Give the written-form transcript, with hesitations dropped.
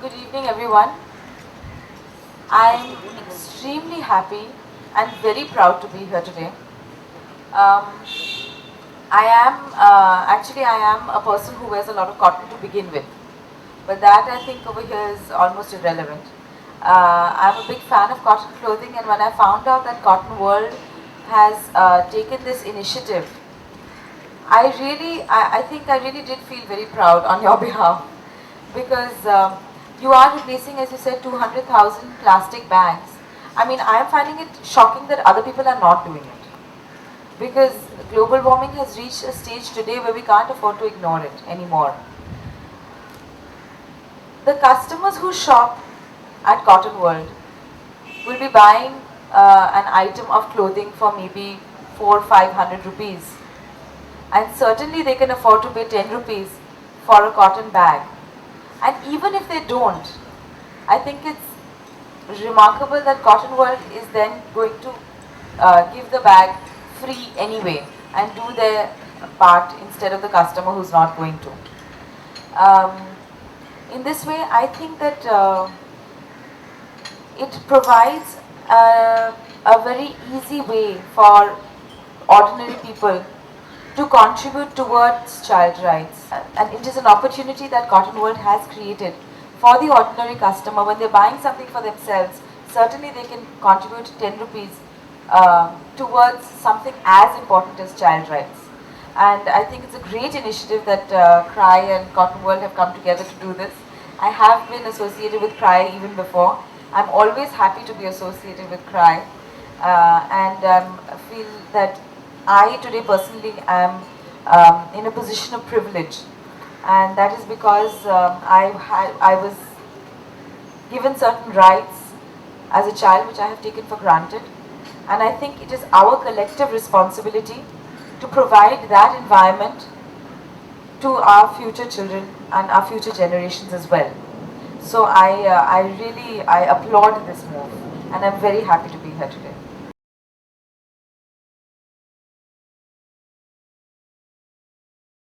Good evening, everyone. I'm extremely happy and very proud to be here today. Um, I am a person who wears a lot of cotton to begin with, but that I think over here is almost irrelevant. I'm a big fan of cotton clothing, and when I found out that Cottonworld has taken this initiative, I think I really did feel very proud on your behalf because you are replacing, as you said, 200,000 plastic bags. I mean, I am finding it shocking that other people are not doing it because global warming has reached a stage today where we can't afford to ignore it anymore. The customers who shop at Cotton World will be buying an item of clothing for maybe 400-500 rupees, and certainly they can afford to pay 10 rupees for a cotton bag. And even if they don't, I think it's remarkable that Cotton World is then going to give the bag free anyway and do their part instead of the customer who's not going to. In this way, I think that it provides a very easy way for ordinary people to contribute towards child rights. And it is an opportunity that Cotton World has created for the ordinary customer. When they're buying something for themselves, certainly they can contribute 10 rupees towards something as important as child rights. And I think it's a great initiative that CRY and Cotton World have come together to do this. I have been associated with CRY even before. I'm always happy to be associated with CRY, and I feel that I today personally am in a position of privilege, and that is because I was given certain rights as a child which I have taken for granted, and I think it is our collective responsibility to provide that environment to our future children and our future generations as well. So I applaud this move, and I'm very happy to be here today.